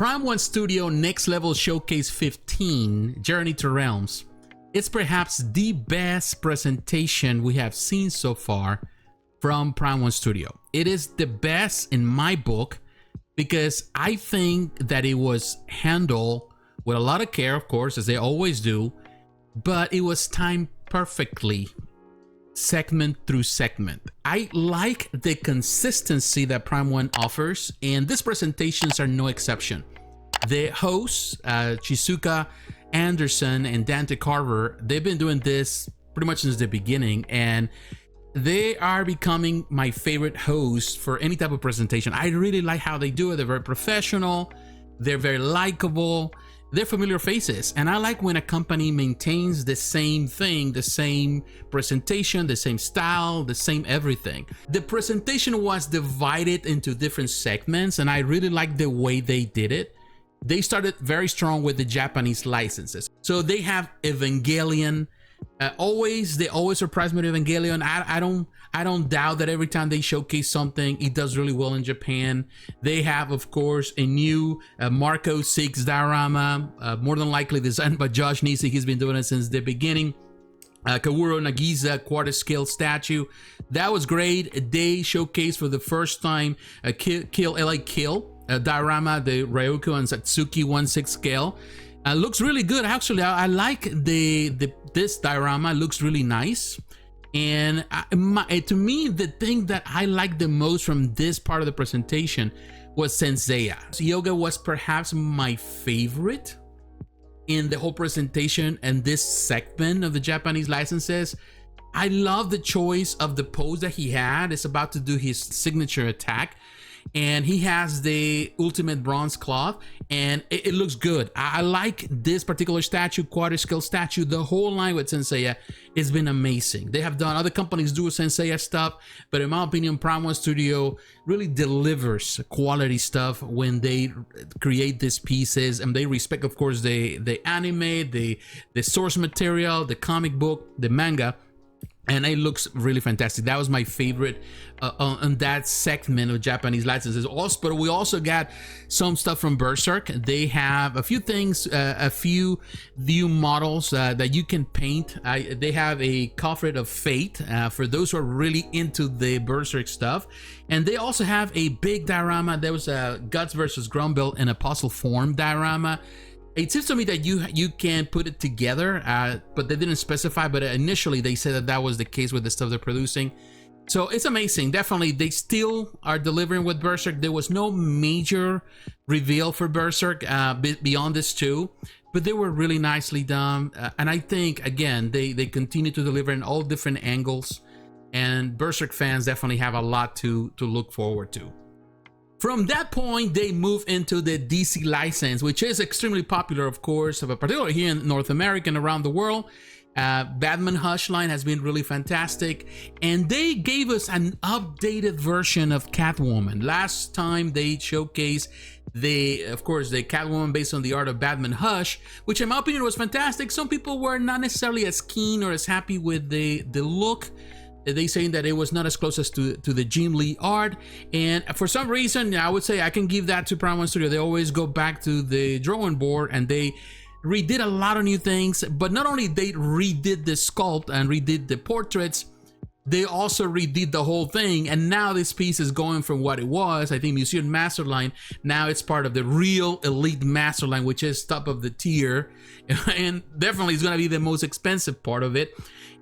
Prime1 Studio Next Level Showcase 15, Journey to Realms. It's perhaps the best presentation we have seen so far from Prime1 Studio. It is the best in my book because I think that it was handled with a lot of care, of course, as they always do, but it was timed perfectly, segment through segment. I like the consistency that Prime1 offers, and these presentations are no exception. The hosts, Shizuka Anderson and Dante Carver, they've been doing this pretty much since the beginning, and they are becoming my favorite hosts for any type of presentation. I really like how they do it. They're very professional, they're very likable, they're familiar faces, and I like when a company maintains the same thing, the same presentation, the same style, the same everything. The presentation was divided into different segments, and I really like the way they did it. They started very strong with the Japanese licenses. So they have Evangelion. They always surprise me with Evangelion. I don't doubt that every time they showcase something, it does really well in Japan. They have, of course, a new Marco 6 diorama, more than likely designed by Josh Nisi. He's been doing it since the beginning. Kawuro Nagisa quarter scale statue. That was great. They showcased for the first time Kill LA Kill diorama, the Ryoko and Satsuki 1/6 scale. Looks really good, actually. I like this diorama. Looks really nice. And to me, the thing that I like the most from this part of the presentation was Senseiya. Yoga was perhaps my favorite in the whole presentation and this segment of the Japanese licenses. I love the choice of the pose that he had. It's about to do his signature attack, and he has the ultimate bronze cloth, and it looks good. I like this particular statue, quarter scale statue. The whole line with Senseiya has been amazing. They have done, other companies do Senseiya stuff, but in my opinion, Prime1 Studio really delivers quality stuff when they create these pieces, and they respect, of course, the anime, the source material, the comic book, the manga. And it looks really fantastic. That was my favorite on that segment of Japanese licenses. Also, but we also got some stuff from Berserk. They have a few things, a few view models that you can paint. They have a Coffret of Fate for those who are really into the Berserk stuff. And they also have a big diorama. There was a Guts versus Grumble in Apostle form diorama. It seems to me that you can put it together, but they didn't specify, but initially they said that was the case with the stuff they're producing. So it's amazing. Definitely, they still are delivering with Berserk. There was no major reveal for Berserk beyond this two, but they were really nicely done. And I think, again, they continue to deliver in all different angles, and Berserk fans definitely have a lot to look forward to. From that point, they move into the DC license, which is extremely popular, of course, particularly here in North America and around the world. Batman Hush line has been really fantastic, and they gave us an updated version of Catwoman. Last time they showcased of course, the Catwoman based on the art of Batman Hush, which in my opinion was fantastic. Some people were not necessarily as keen or as happy with the look. They saying that it was not as close as to the Jim Lee art, and for some reason I would say I can give that to Prime1 Studio. They always go back to the drawing board, and they redid a lot of new things. But not only they redid the sculpt and redid the portraits, they also redid the whole thing, and now this piece is going from what it was, I think, Museum Masterline. Now it's part of the real Elite Masterline, which is top of the tier, and definitely is going to be the most expensive part of it.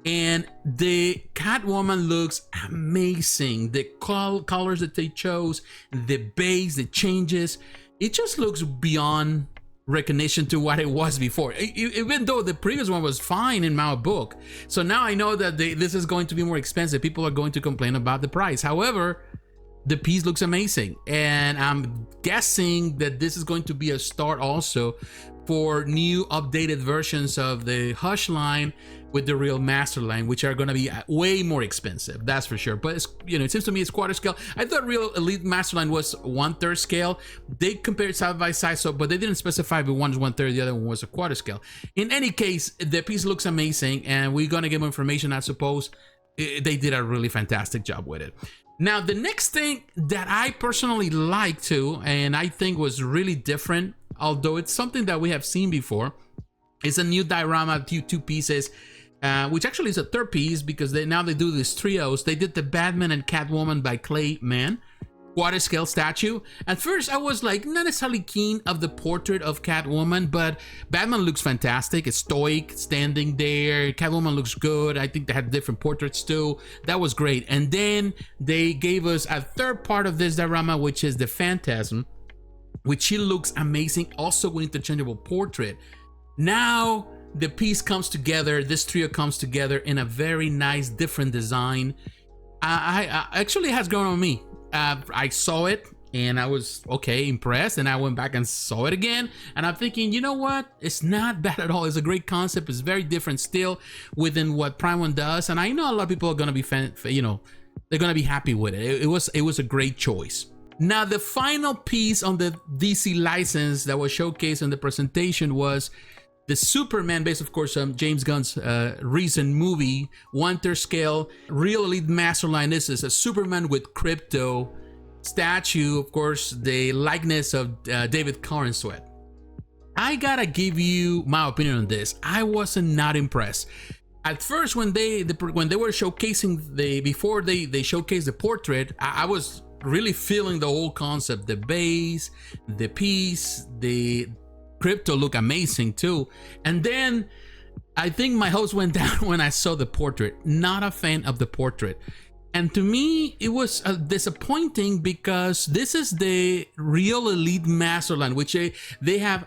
And the Catwoman looks amazing. The colors that they chose, the base, the changes, it just looks beyond recognition to what it was before, even though the previous one was fine in my book. So now I know that this is going to be more expensive. People are going to complain about the price. However, the piece looks amazing, and I'm guessing that this is going to be a start also for new updated versions of the Hush line with the real Master line, which are going to be way more expensive, that's for sure. But it's, it seems to me it's quarter scale. I thought real Elite Master line was 1/3 scale. They compared side by side, but they didn't specify if one was 1/3, the other one was a quarter scale. In any case, the piece looks amazing, and we're going to get more information, I suppose. They did a really fantastic job with it. Now, the next thing that I personally like too, and I think was really different, although it's something that we have seen before, is a new diorama, two pieces, which actually is a third piece because now they do these trios. They did the Batman and Catwoman by Clay Mann, quarter scale statue. At first, I was like not necessarily keen of the portrait of Catwoman, but Batman looks fantastic. It's stoic, standing there. Catwoman looks good. I think they had different portraits too. That was great. And then they gave us a third part of this diorama, which is the Phantasm, which she looks amazing, also with interchangeable portrait. Now the piece comes together. This trio comes together in a very nice, different design. I actually has grown on me. I saw it and I was impressed, and I went back and saw it again, and I'm thinking, you know what, it's not bad at all. It's a great concept. It's very different still within what Prime1 does, and I know a lot of people are gonna be they're gonna be happy with it. It was a great choice. Now, the final piece on the DC license that was showcased in the presentation was the Superman, based of course on James Gunn's recent movie, 1/3 scale, real elite masterline. This is a Superman with crypto statue, of course, the likeness of David Corenswet. I gotta give you my opinion on this. I wasn't not impressed. At first, when they were showcasing before they showcased the portrait, I was really feeling the whole concept, the base, the piece, the crypto look amazing too. And then I think my hopes went down when I saw the portrait. Not a fan of the portrait. And to me, it was disappointing because this is the real elite masterline, which they have,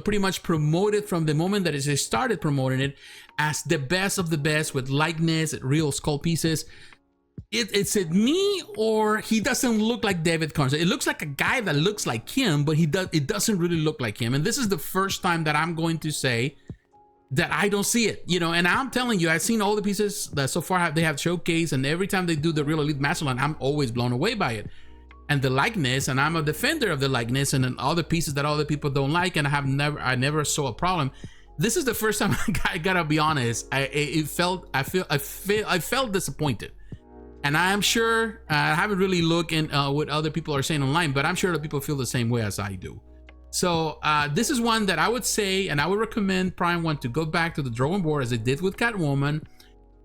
pretty much promoted from the moment that they started promoting it as the best of the best with likeness, real skull pieces. It's me, or he doesn't look like David Carnes. It looks like a guy that looks like him, but it doesn't really look like him. And this is the first time that I'm going to say that I don't see it, and I'm telling you, I've seen all the pieces that so far they have showcased, and every time they do the real elite masterline, I'm always blown away by it. And the likeness, and I'm a defender of the likeness, and then other pieces that other people don't like, and I never saw a problem. This is the first time I gotta be honest. I felt disappointed. And I'm sure, I haven't really looked in what other people are saying online, but I'm sure that people feel the same way as I do. So this is one that I would say, and I would recommend Prime1 to go back to the drawing board as they did with Catwoman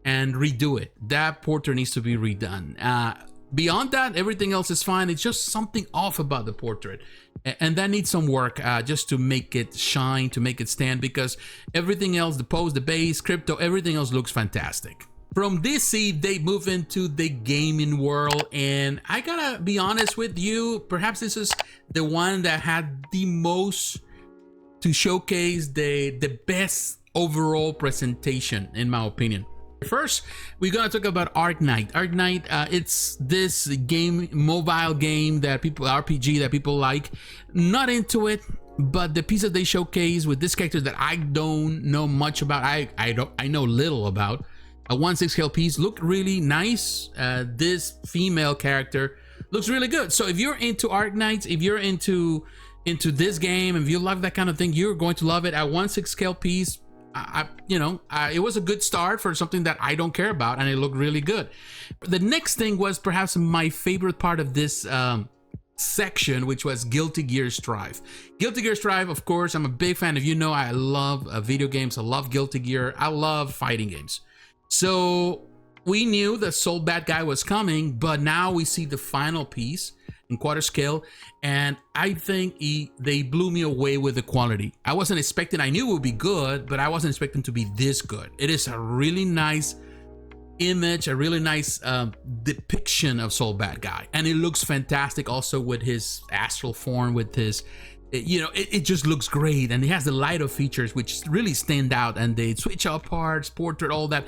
and redo it. That portrait needs to be redone. Beyond that, everything else is fine. It's just something off about the portrait. And that needs some work just to make it shine, to make it stand, because everything else, the pose, the base, crypto, everything else looks fantastic. From DC, they move into the gaming world, and I gotta be honest with you, perhaps this is the one that had the most to showcase the best overall presentation, in my opinion. First, we're gonna talk about Arknight. Arknight, it's this game, mobile game that RPG that people like. Not into it, but the piece that they showcase with this character that I don't know much about, I know little about. A 1/6 scale piece looked really nice. This female character looks really good. So if you're into Arknights, if you're into this game, if you love that kind of thing, you're going to love it. At 1/6 scale piece, it was a good start for something that I don't care about, and it looked really good. The next thing was perhaps my favorite part of this section, which was Guilty Gear Strive. Guilty Gear Strive, of course, I'm a big fan. If you know, I love video games. I love Guilty Gear. I love fighting games. So we knew that Soul Bad Guy was coming, but now we see the final piece in quarter scale, and I think they blew me away with the quality. I wasn't expecting, I knew it would be good, but I wasn't expecting to be this good. It is a really nice image, a really nice depiction of Soul Bad Guy, and it looks fantastic also with his astral form, with his it just looks great, and it has the lighter features which really stand out, and they switch up parts, portrait, all that.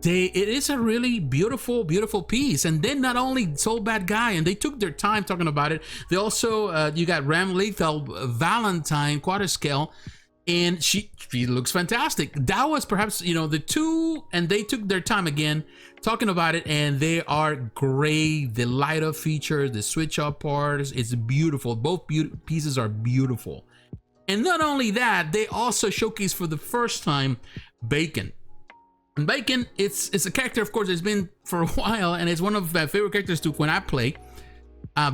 It is a really beautiful piece. And then not only Soul Bad Guy, and they took their time talking about it, they also you got Ram Lethal Valentine quarter scale, and she looks fantastic. That was perhaps the two, and they took their time again talking about it, and they are great. The lighter features, the switch up parts, it's beautiful. Both pieces are beautiful. And not only that, they also showcase for the first time Bacon. And Bacon, it's a character, of course, it's been for a while, and it's one of my favorite characters too when I play.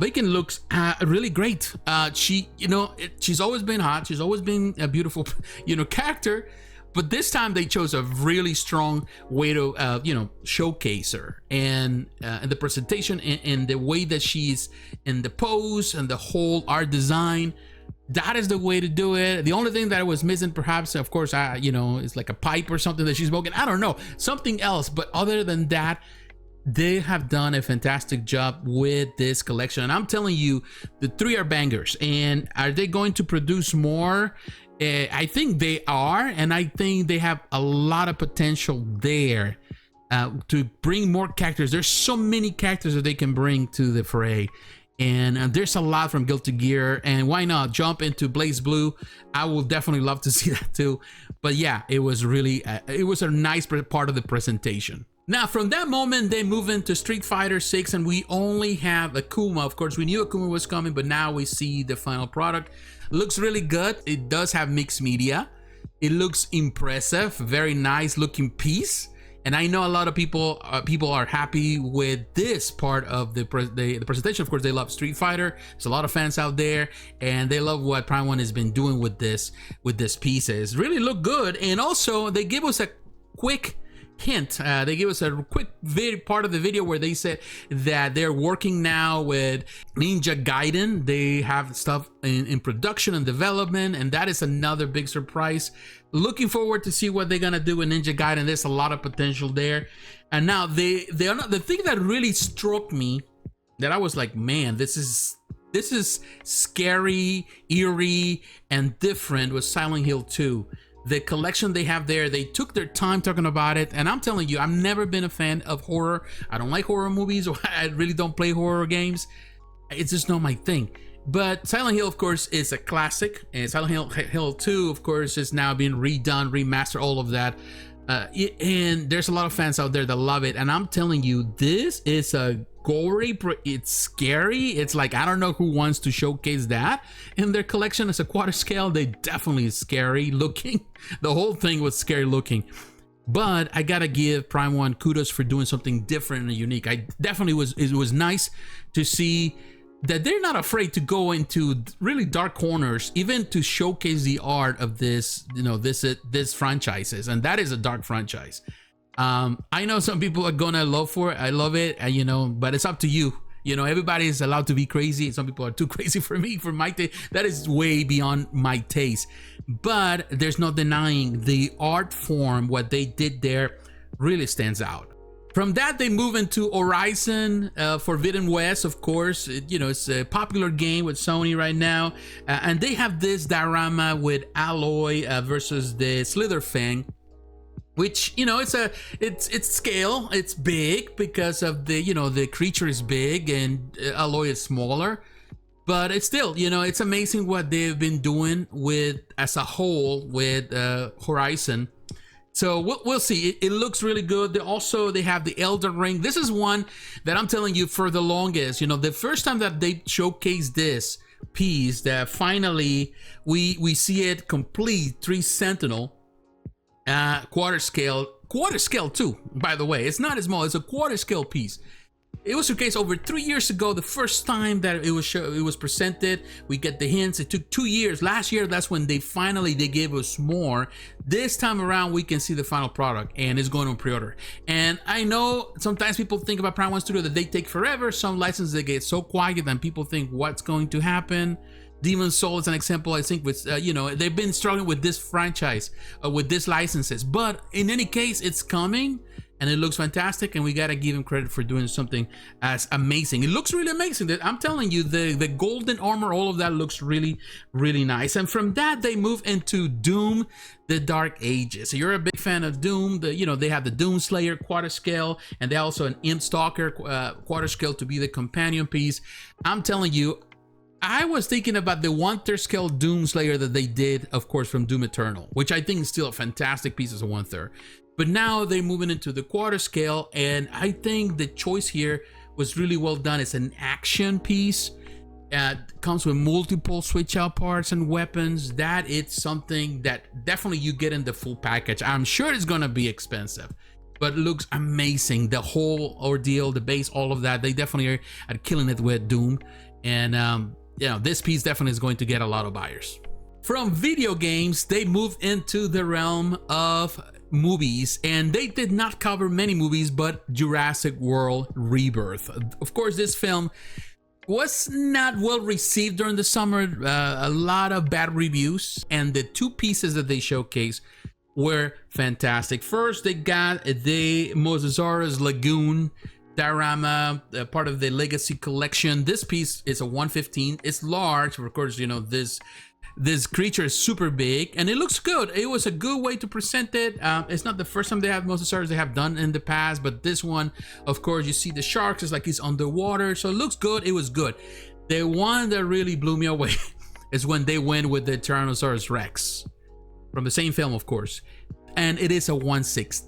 Bacon looks really great. She's always been hot. She's always been a beautiful, character. But this time they chose a really strong way to, showcase her, and the presentation and the way that she's in the pose and the whole art design. That is the way to do it. The only thing that I was missing, perhaps, of course, is like a pipe or something that she's smoking. I don't know, something else. But other than that, they have done a fantastic job with this collection. And I'm telling you, the 3 are bangers. And are they going to produce more? I think they are, and I think they have a lot of potential there to bring more characters. There's so many characters that they can bring to the fray, and there's a lot from Guilty Gear. And why not jump into Blaze Blue? I will definitely love to see that too. But yeah, it was really it was a nice part of the presentation. Now, from that moment, they move into Street Fighter 6, and we only have Akuma. Of course, we knew Akuma was coming, but now we see the final product. Looks really good. It does have mixed media. It looks impressive, very nice looking piece. And I know a lot of people are happy with this part of the presentation. Of course, they love Street Fighter. There's a lot of fans out there, and they love what Prime1 has been doing with this pieces. Really look good, and also they give us a quick hint. They give us a quick part of the video where they said that they're working now with Ninja Gaiden. They have stuff in production and development, and that is another big surprise. Looking forward to see what they're gonna do with Ninja Gaiden. There's a lot of potential there. And now the thing that really struck me, that I was like, man, this is scary, eerie, and different, with Silent Hill 2. The collection they have there, they took their time talking about it, and I'm telling you, I've never been a fan of horror. I don't like horror movies, or I really don't play horror games. It's just not my thing. But Silent Hill, of course, is a classic, and Silent Hill 2, of course, is now being redone, remastered, all of that. And there's a lot of fans out there that love it, and I'm telling you, this is a gory, it's scary. It's like, I don't know who wants to showcase that in their collection as a quarter scale. They definitely scary looking. The whole thing was scary looking. But I gotta give Prime1 kudos for doing something different and unique. It was nice to see that they're not afraid to go into really dark corners, even to showcase the art of this franchises, and that is a dark franchise. I know some people are gonna love for it. I love it, but it's up to you. Everybody is allowed to be crazy. Some people are too crazy for me, for my taste. That is way beyond my taste. But there's no denying the art form. What they did there really stands out. From that, they move into Horizon Forbidden West. Of course, it's a popular game with Sony right now, and they have this diorama with Aloy versus the Slitherfang, which it's scale, it's big because of the creature is big and Aloy is smaller, but it's still it's amazing what they've been doing with as a whole with Horizon. So we'll see. It looks really good. They have the Elden Ring. This is one that I'm telling you, for the longest, the first time that they showcased this piece, that finally we see it complete, 3 Sentinel, quarter scale too, by the way. It's not as small, it's a quarter scale piece. It was showcased over 3 years ago, the first time that it was presented. We get the hints. It took 2 years. Last year, that's when they gave us more. This time around, we can see the final product, and it's going on pre-order. And I know sometimes people think about Prime1 Studio that they take forever. Some licenses, they get so quiet and people think, what's going to happen? Demon's Soul is an example, I think, with they've been struggling with this franchise, with these licenses. But in any case, it's coming. And it looks fantastic, and we gotta give him credit for doing something as amazing. It looks really amazing. I'm telling you, the golden armor, all of that looks really, really nice. And from that, they move into Doom: The Dark Ages. So you're a big fan of Doom. They have the Doom Slayer quarter scale, and they also an Imp Stalker quarter scale to be the companion piece. I'm telling you, I was thinking about the 1/3 scale Doom Slayer that they did, of course, from Doom Eternal, which I think is still a fantastic piece as a 1/3. But now they're moving into the quarter scale, and I think the choice here was really well done. It's an action piece. Comes with multiple switch out parts and weapons. That it's something that definitely you get in the full package. I'm sure it's gonna be expensive. but looks amazing. The whole ordeal, the base, all of that, they definitely are killing it with Doom. And you know, this piece definitely is going to get a lot of buyers. From video games, they moved into the realm of movies, and they did not cover many movies, but Jurassic World Rebirth. Of course, this film was not well received during the summer, a lot of bad reviews, and the two pieces that they showcased were fantastic. First, they got the Mosasaurus Lagoon diorama, part of the Legacy collection. This piece is a 115. It's large. Of course, you know, this creature is super big and it looks good. It was a good way to present it. It's not the first time they have Mosasaurus, they have done in the past, but this one, of course, you see the sharks, it's like he's underwater, so it looks good. It was good. The one that really blew me away is when they went with the Tyrannosaurus Rex from the same film, of course, and it is a 1/6.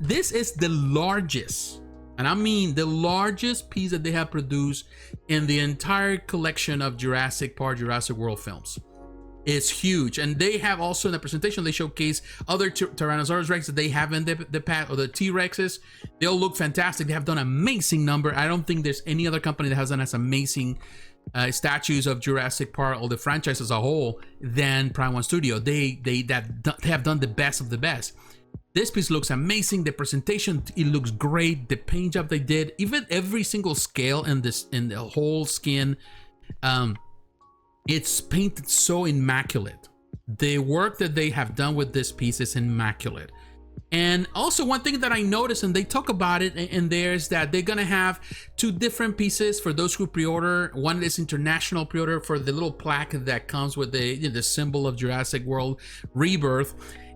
This is the largest, and I mean the largest piece that they have produced in the entire collection of Jurassic Park, Jurassic World films. It's huge, and they have also in the presentation they showcase other Tyrannosaurus Rex that they have in the past, or the T-Rexes. They all look fantastic. They have done an amazing number. I don't think there's any other company that has done as amazing statues of Jurassic Park or the franchise as a whole than Prime1 Studio. They have done the best of the best. This piece looks amazing. The presentation, it looks great. The paint job they did, even every single scale in the whole skin. It's painted so immaculate. The work that they have done with this piece is immaculate. And also one thing that I noticed, and they talk about it in there, is that they're gonna have two different pieces for those who pre-order. One is international pre-order for the little plaque that comes with the symbol of Jurassic World Rebirth.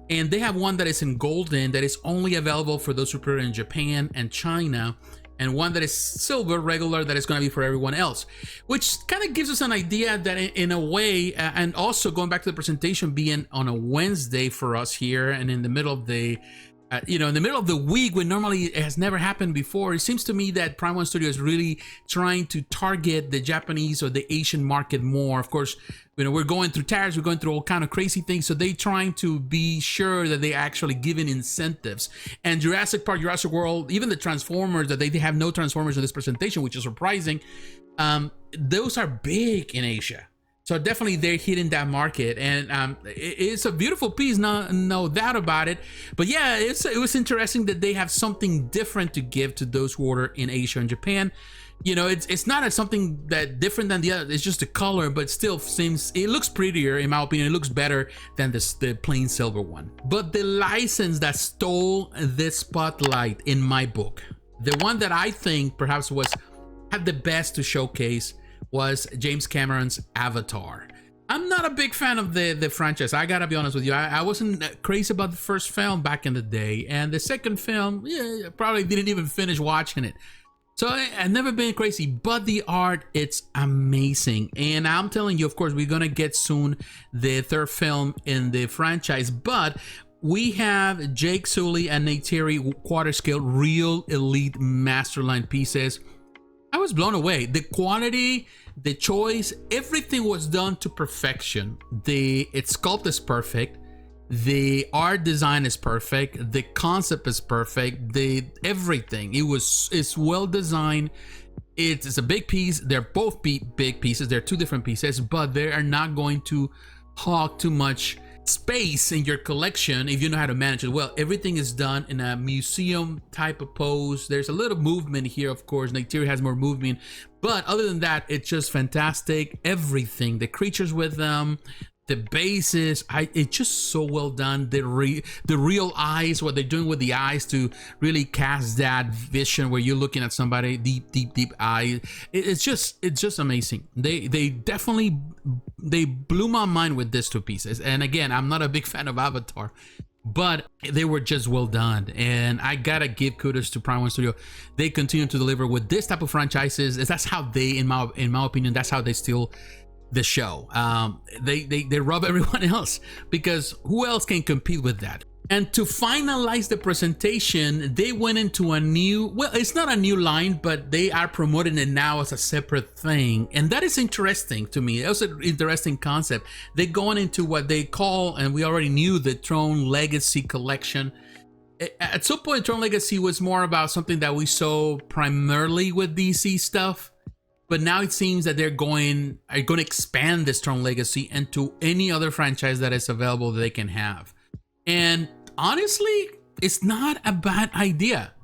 And they have one that is in golden that is only available for those who pre-order in Japan and China, and one that is silver regular that is going to be for everyone else, which kind of gives us an idea that in a way, and also going back to the presentation being on a Wednesday for us here, and in the middle of the in the middle of the week, when normally it has never happened before, it seems to me that Prime1 Studio is really trying to target the Japanese or the Asian market more. Of course, you know, we're going through tariffs, we're going through all kind of crazy things, so they trying to be sure that they actually giving incentives. And Jurassic Park, Jurassic World, even the Transformers, that they have no Transformers in this presentation, which is surprising. Those are big in Asia. So definitely they're hitting that market, and it's a beautiful piece, no doubt about it. But yeah, it was interesting that they have something different to give to those who order in Asia and Japan. You know, it's not something that different than the other. It's just the color, but still it looks prettier in my opinion. It looks better than the plain silver one. But the license that stole this spotlight in my book, the one that I think perhaps had the best to showcase, was James Cameron's Avatar. I'm not a big fan of the franchise. I gotta be honest with you. I wasn't crazy about the first film back in the day, and the second film, yeah, probably didn't even finish watching it. So I've never been crazy, but the art, it's amazing. And I'm telling you, of course, we're gonna get soon the third film in the franchise, but we have Jake Sully and Neytiri quarter scale Real Elite Masterline pieces. I was blown away. The quantity, the choice, everything was done to perfection. Its sculpt is perfect. The art design is perfect. The concept is perfect. Everything. It's well designed. It's a big piece. They're both big pieces. They're two different pieces, but they are not going to hog too much space in your collection if you know how to manage it well. Everything is done in a museum type of pose. There's a little movement here, of course. Neytiri has more movement, but other than that, it's just fantastic. Everything, the creatures with them, the bases, it's just so well done. The real eyes, what they're doing with the eyes to really cast that vision where you're looking at somebody, deep eye. It's just amazing. They definitely blew my mind with these two pieces. And again, I'm not a big fan of Avatar, but they were just well done, and I gotta give kudos to Prime1 Studio. They continue to deliver with this type of franchises. That's how they, in my opinion, that's how they steal the show. They rob everyone else, because who else can compete with that? And to finalize the presentation, they went into a new, well, it's not a new line, but they are promoting it now as a separate thing. And that is interesting to me. It was an interesting concept. They're going into what they call, and we already knew, the Throne Legacy Collection. at some point, Tron Legacy was more about something that we saw primarily with DC stuff. But now it seems that they're going to expand this Tron Legacy into any other franchise that is available that they can have. And honestly, it's not a bad idea,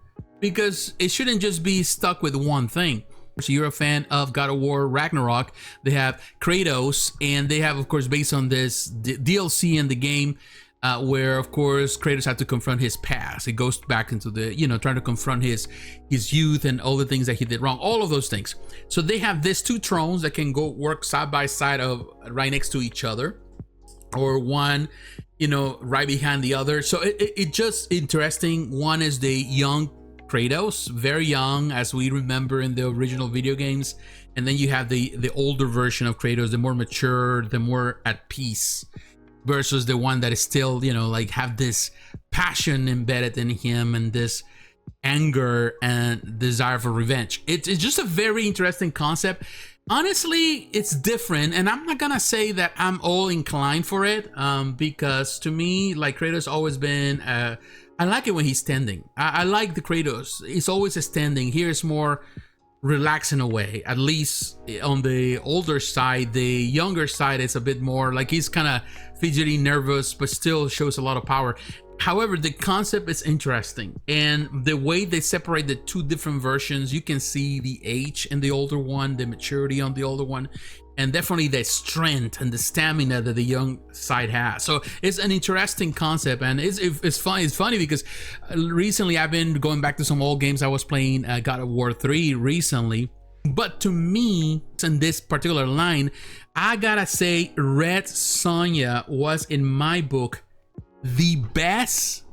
because it shouldn't just be stuck with one thing. So you're a fan of God of War Ragnarok, they have Kratos, and they have, of course, based on this DLC in the game, where of course Kratos had to confront his past. It goes back into the, trying to confront his youth and all the things that he did wrong, all of those things. So they have these two thrones that can go work side by side, of right next to each other, or one, right behind the other. So it just interesting. One is the young Kratos, very young as we remember in the original video games, and then you have the older version of Kratos, the more mature, the more at peace, versus the one that is still, like have this passion embedded in him and this anger and desire for revenge. It's just a very interesting concept. Honestly, it's different, and I'm not gonna say that I'm all inclined for it, because to me, like, Kratos always been, I like it when he's standing. I like the Kratos. He's always standing. Here it's more relax in a way, at least on the older side. The younger side is a bit more like he's kind of fidgety, nervous, but still shows a lot of power. However, the concept is interesting, and the way they separate the two different versions, you can see the age in the older one, the maturity on the older one, and definitely the strength and the stamina that the young side has. So it's an interesting concept, and it's fun. It's funny because recently I've been going back to some old games. I was playing God of War 3 recently, but to me, in this particular line, I gotta say Red Sonja was, in my book, the best.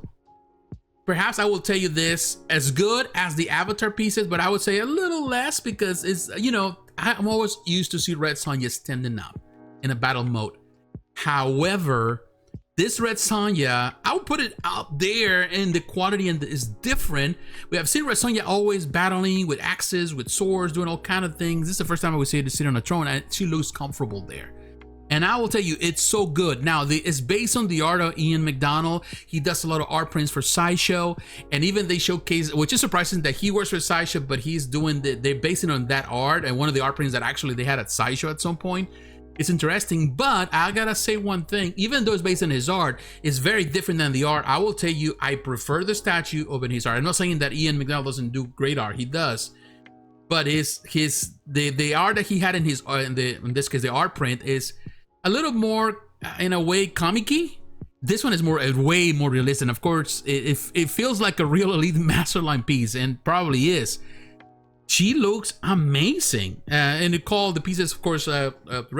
Perhaps I will tell you this, as good as the Avatar pieces, but I would say a little less, because it's, I'm always used to see Red Sonja standing up in a battle mode. However, this Red Sonja, I would put it out there, and the quality and is different. We have seen Red Sonja always battling with axes, with swords, doing all kind of things. This is the first time I would see her sit on a throne, and she looks comfortable there. And I will tell you, it's so good. Now, it's based on the art of Ian McDonald. He does a lot of art prints for Sideshow, and even they showcase, which is surprising that he works for Sideshow, but he's doing they're basing on that art, and one of the art prints that actually they had at Sideshow at some point. It's interesting, but I gotta say one thing, even though it's based on his art, it's very different than the art. I will tell you, I prefer the statue over his art. I'm not saying that Ian McDonald doesn't do great art, he does. But the art that he had in his in this case the art print is a little more, in a way, comic-y. This one is way more realistic. Of course, it feels like a real Elite Masterline piece, and probably is. She looks amazing, and it called the pieces, of course, Red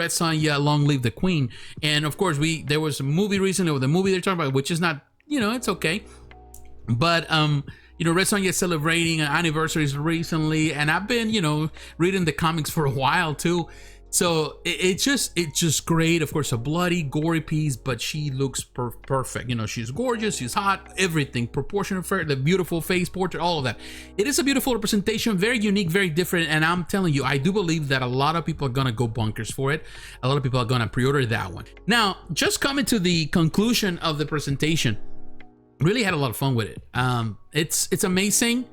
Sonja, Long Live the Queen. And of course, there was a movie recently, or the movie they're talking about, which is not, it's okay. But Red Sonja is celebrating anniversaries recently, and I've been, reading the comics for a while too. So it's just great. Of course, a bloody, gory piece, but she looks perfect. She's gorgeous, she's hot, everything, proportionate, the beautiful face portrait, all of that. It is a beautiful representation, very unique, very different. And I'm telling you, I do believe that a lot of people are gonna go bonkers for it. A lot of people are gonna pre-order that one. Now, just coming to the conclusion of the presentation, really had a lot of fun with it. It's amazing.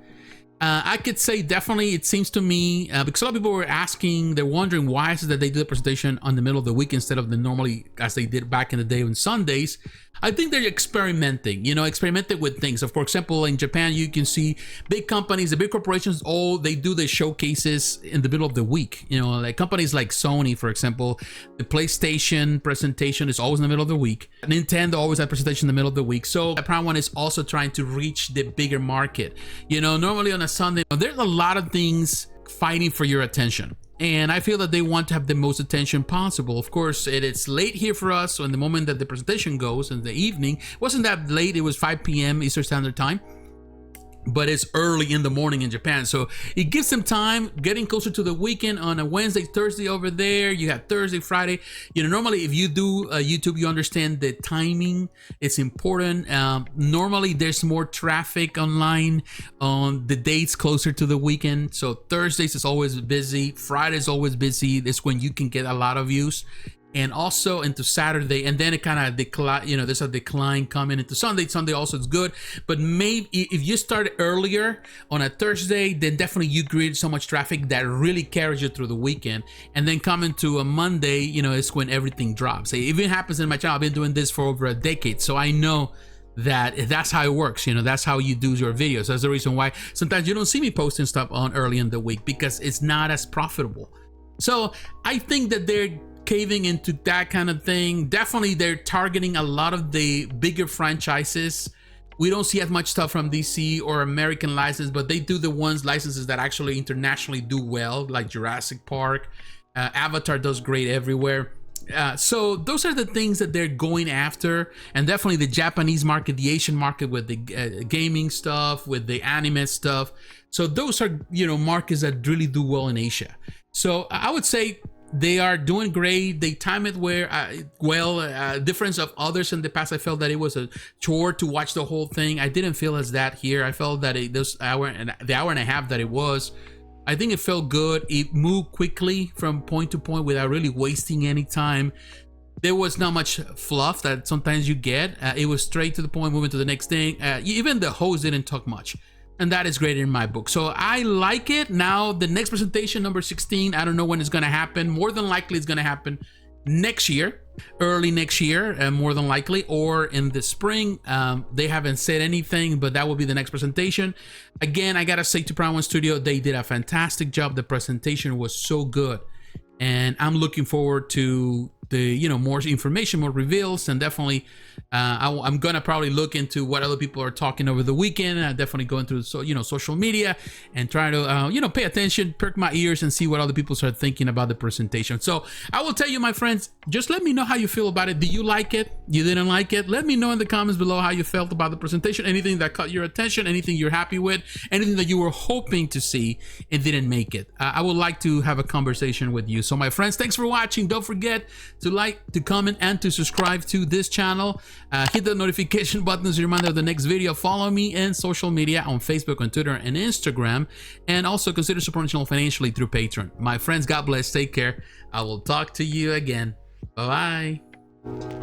I could say definitely, it seems to me, because a lot of people were asking, they're wondering why is it that they do the presentation on the middle of the week instead of the normally as they did back in the day on Sundays. I think they're experimenting, experimenting with things. So for example, in Japan, you can see big companies, the big corporations, they do the showcases in the middle of the week. Like companies like Sony, for example, the PlayStation presentation is always in the middle of the week. Nintendo always has presentation in the middle of the week. So Prime1 is also trying to reach the bigger market. Normally on a Sunday, there's a lot of things fighting for your attention. And I feel that they want to have the most attention possible. Of course, it's late here for us. So in the moment that the presentation goes in the evening, it wasn't that late. It was 5 p.m. Eastern Standard Time. But it's early in the morning in Japan, so it gives them time getting closer to the weekend on a Wednesday, Thursday over there. You have Thursday, Friday. Normally if you do YouTube, you understand the timing. It's important. Normally there's more traffic online on the dates closer to the weekend. So Thursdays is always busy. Fridays always busy. It's when you can get a lot of views. and also into Saturday, and then it kind of decline, you know, there's a decline coming into Sunday. Sunday also is good, but maybe if you start earlier on a Thursday, then definitely you create so much traffic that really carries you through the weekend. And then coming to a Monday, you know, it's when everything drops. It even happens in my channel. I've been doing this for over a decade, so I know that that's how it works. You know, that's how you do your videos. That's the reason why sometimes you don't see me posting stuff on early in the week, because it's not as profitable. So I think that they're caving into that kind of thing. Definitely they're targeting a lot of the bigger franchises. We don't see as much stuff from DC or American license, but they do the licenses that actually internationally do well, like Jurassic Park. Avatar does great everywhere. So those are the things that they're going after, and definitely the Japanese market, the Asian market with the gaming stuff, with the anime stuff. So those are, you know, markets that really do well in Asia. So I would say they are doing great. They time it well. Difference of others in the past, I felt that it was a chore to watch the whole thing. I didn't feel as that here. I felt that the hour and a half that it was, I think it felt good. It moved quickly from point to point without really wasting any time. There was not much fluff that sometimes you get. It was straight to the point, moving to the next thing. Even the host didn't talk much, and that is great in my book. So I like it. Now the next presentation, number 16, I don't know when it's going to happen. More than likely it's going to happen next year, early next year, more than likely, or in the spring. They haven't said anything, but that will be the next presentation. Again, I gotta say to Prime1 Studio, they did a fantastic job. The presentation was so good, and I'm looking forward to the, you know, more information, more reveals, and definitely I'm gonna probably look into what other people are talking over the weekend. I definitely go into social media and try to pay attention, perk my ears, and see what other people start thinking about the presentation. So I will tell you, my friends, just let me know how you feel about it. Do you like it? You didn't like it? Let me know in the comments below how you felt about the presentation. Anything that caught your attention, anything you're happy with, anything that you were hoping to see and didn't make it. I would like to have a conversation with you. So my friends, thanks for watching. Don't forget to like, to comment, and to subscribe to this channel. Hit the notification button as a reminder of the next video. Follow me in social media on Facebook, on Twitter, and Instagram, and also consider supporting the channel financially through Patreon. My friends, God bless. Take care. I will talk to you again. Bye-bye.